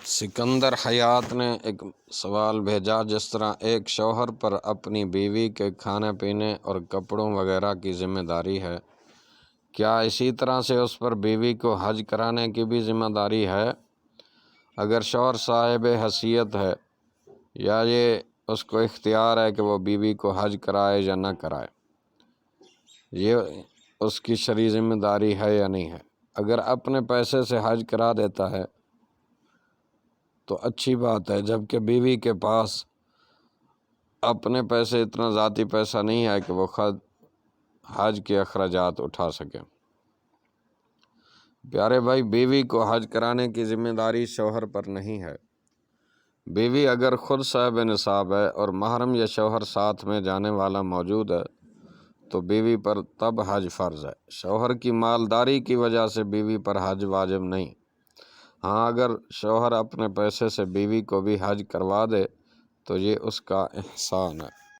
سکندر حیات نے ایک سوال بھیجا، جس طرح ایک شوہر پر اپنی بیوی کے کھانے پینے اور کپڑوں وغیرہ کی ذمہ داری ہے، کیا اسی طرح سے اس پر بیوی کو حج کرانے کی بھی ذمہ داری ہے؟ اگر شوہر صاحب حیثیت ہے یا یہ اس کو اختیار ہے کہ وہ بیوی کو حج کرائے یا نہ کرائے، یہ اس کی شرعی ذمہ داری ہے یا نہیں ہے؟ اگر اپنے پیسے سے حج کرا دیتا ہے تو اچھی بات ہے، جبکہ بیوی کے پاس اپنے پیسے اتنا ذاتی پیسہ نہیں ہے کہ وہ خود حج کے اخراجات اٹھا سکے۔ پیارے بھائی، بیوی کو حج کرانے کی ذمہ داری شوہر پر نہیں ہے۔ بیوی اگر خود صاحب نصاب ہے اور محرم یا شوہر ساتھ میں جانے والا موجود ہے تو بیوی پر تب حج فرض ہے۔ شوہر کی مالداری کی وجہ سے بیوی پر حج واجب نہیں۔ ہاں، اگر شوہر اپنے پیسے سے بیوی کو بھی حج کروا دے تو یہ اس کا احسان ہے۔